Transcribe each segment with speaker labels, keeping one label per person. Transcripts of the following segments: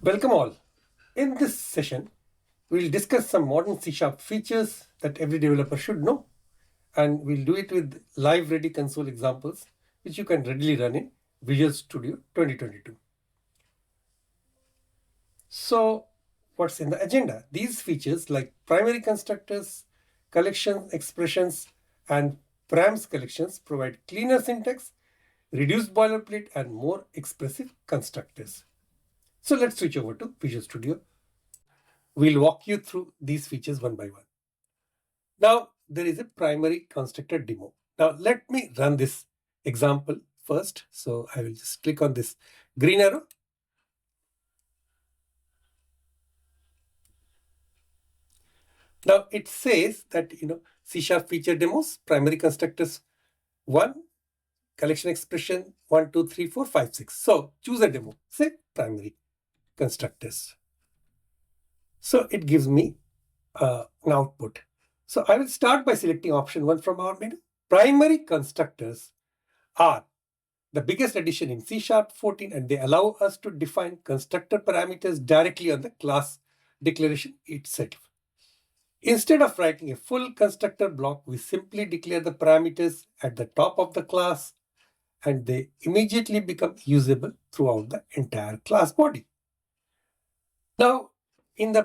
Speaker 1: Welcome all. In this session, we'll discuss some modern C# features that every developer should know, and we'll do it with live ready console examples, which you can readily run in Visual Studio 2022. So what's in the agenda? These features like primary constructors, collection expressions, and Params collections provide cleaner syntax, reduced boilerplate, and more expressive constructors. So let's switch over to Visual Studio. We'll walk you through these features one by one. Now, there is a primary constructor demo. Now, let me run this example first. So I will just click on this green arrow. Now, it says that, C# feature demos, primary constructors 1, collection expression 1, 2, 3, 4, 5, 6. So choose a demo, say primary constructors. So it gives me an output. So I will start by selecting option 1 from our menu. Primary constructors are the biggest addition in C# 14, and they allow us to define constructor parameters directly on the class declaration itself. Instead of writing a full constructor block, we simply declare the parameters at the top of the class, and they immediately become usable throughout the entire class body. Now, in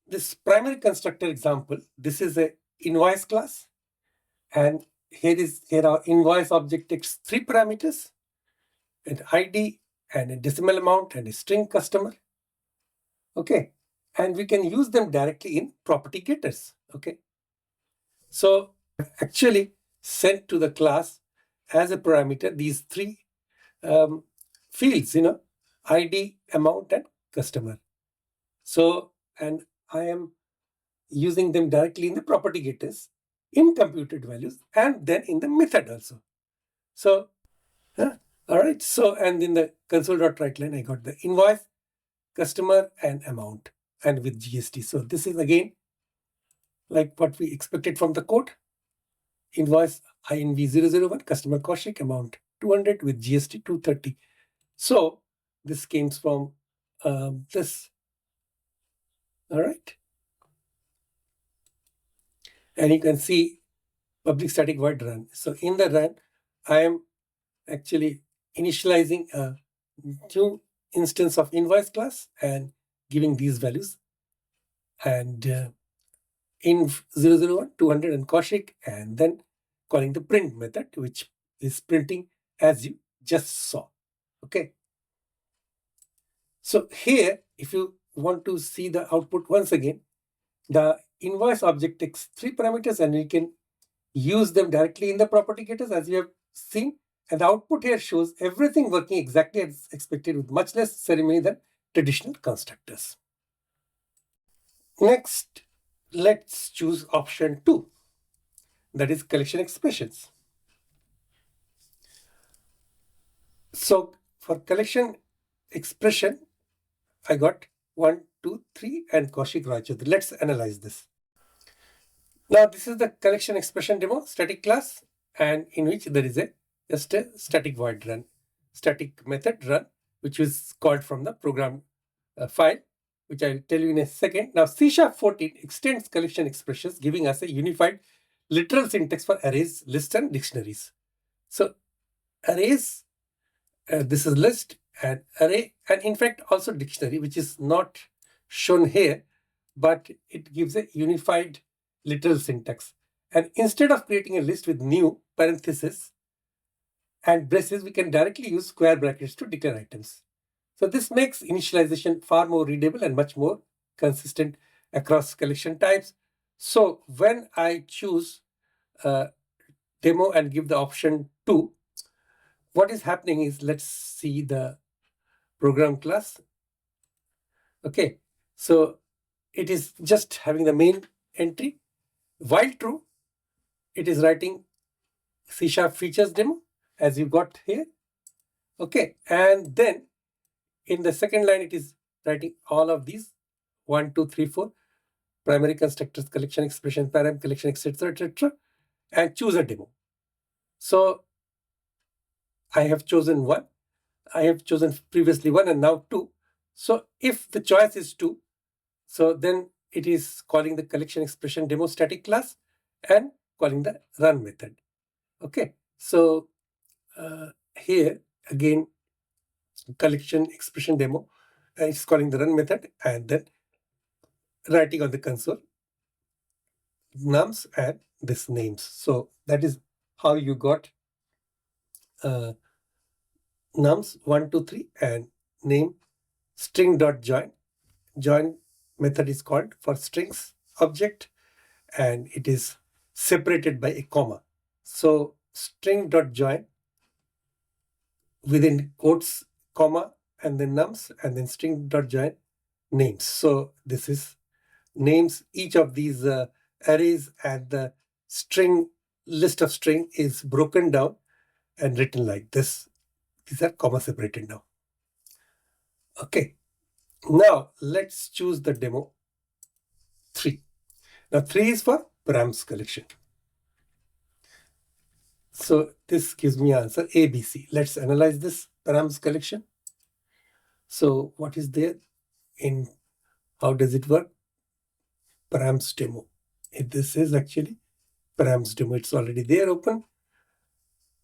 Speaker 1: this primary constructor example, this is a invoice class, and here are invoice object takes 3 parameters, an ID and a decimal amount and a string customer. Okay, and we can use them directly in property getters. Okay, so actually sent to the class as a parameter these 3 fields, ID, amount, and customer. So, and I am using them directly in the property getters in computed values and then in the method also. So, all right. So, and in the console.writeLine, I got the invoice, customer, and amount, and with GST. So this is again like what we expected from the code. Invoice INV001, customer Kaushik, amount 200 with GST 230. So this came from this. All right. And you can see public static void run. So in the run, I am actually initializing a new instance of invoice class and giving these values. And in 001, 200 and Kaushik, and then calling the print method, which is printing as you just saw. Okay. So here, if you want to see the output once again, the invoice object takes 3 parameters, and we can use them directly in the property getters as you have seen. And the output here shows everything working exactly as expected with much less ceremony than traditional constructors. Next, let's choose option 2, that is collection expressions. So for collection expression, I got 1, 2, 3 and Kaushik Chowdhury. Let's analyze this. Now this is the collection expression demo static class, and in which there is just a static void run, static method run, which is called from the program file, which I will tell you in a second. Now C# 14 extends collection expressions, giving us a unified literal syntax for arrays, lists, and dictionaries. So arrays, this is list and array, and in fact also dictionary, which is not shown here, but it gives a unified literal syntax. And instead of creating a list with new parentheses and braces, we can directly use square brackets to declare items. So this makes initialization far more readable and much more consistent across collection types. So when I choose demo and give the option 2, what is happening is, let's see the program class. Okay, so it is just having the main entry. While true, it is writing C# features demo as you got here. Okay, and then in the second line, it is writing all of these 1, 2, 3, 4 primary constructors, collection expression, param collection, etc., etc., and choose a demo. So I have chosen 1. I have chosen previously 1 and now 2. So if the choice is 2, so then it is calling the collection expression demo static class and calling the run method. Okay, so here again collection expression demo, it's calling the run method and then writing on the console nums and this names. So that is how you got nums 1, 2, 3 and name string.join. Join method is called for strings object and it is separated by a comma. So string.join within quotes comma and then nums and then string.join names. So this is names each of these arrays and the string list of string is broken down and written like this. These are comma separated now. Okay, now let's choose the demo 3. Now 3 is for Params collection. So this gives me answer ABC. Let's analyze this Params collection. So what is there in how does it work? Params demo. This is actually Params demo. It's already there open.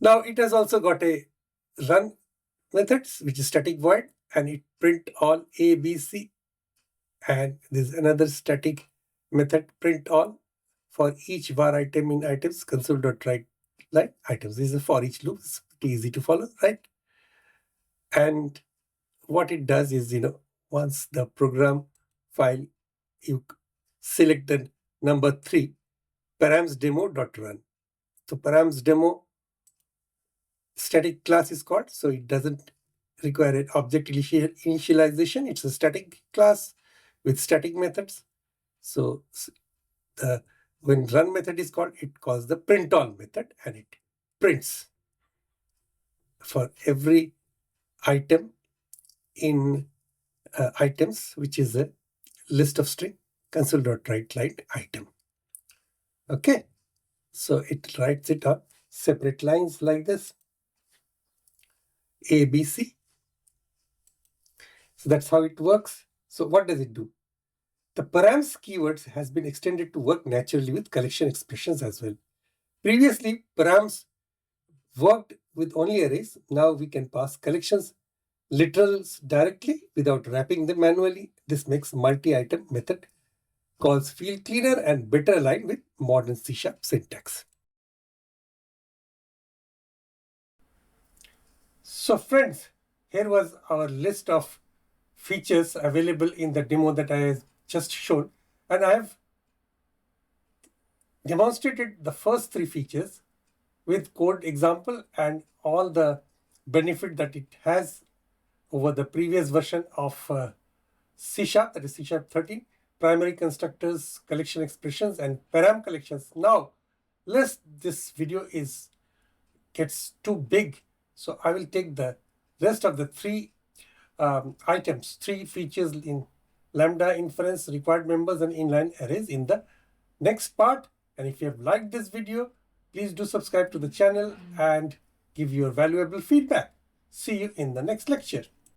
Speaker 1: Now it has also got a run methods which is static void and it print all A, B, C, and there's another static method print all for each var item in items console.write line items. This is a for each loop. It's pretty easy to follow, right? And what it does is, once the program file, you select the number 3, params demo.run. So params demo static class is called, so it doesn't require an object initialization. It's a static class with static methods. So when run method is called, it calls the print all method and it prints for every item in items, which is a list of string console.write line item. Okay, so it writes it on separate lines like this, A, B, C. So that's how it works. So what does it do? The params keywords has been extended to work naturally with collection expressions as well. Previously, params worked with only arrays. Now we can pass collections literals directly without wrapping them manually. This makes multi-item method calls feel cleaner and better aligned with modern C# syntax. So friends, here was our list of features available in the demo that I have just shown, and I have demonstrated the first 3 features with code example and all the benefit that it has over the previous version of C#, that is C# 13, primary constructors, collection expressions, and param collections. Now, lest this video gets too big, so I will take the rest of the 3 items, 3 features in lambda inference, required members, and inline arrays in the next part. And if you have liked this video, please do subscribe to the channel and give your valuable feedback. See you in the next lecture.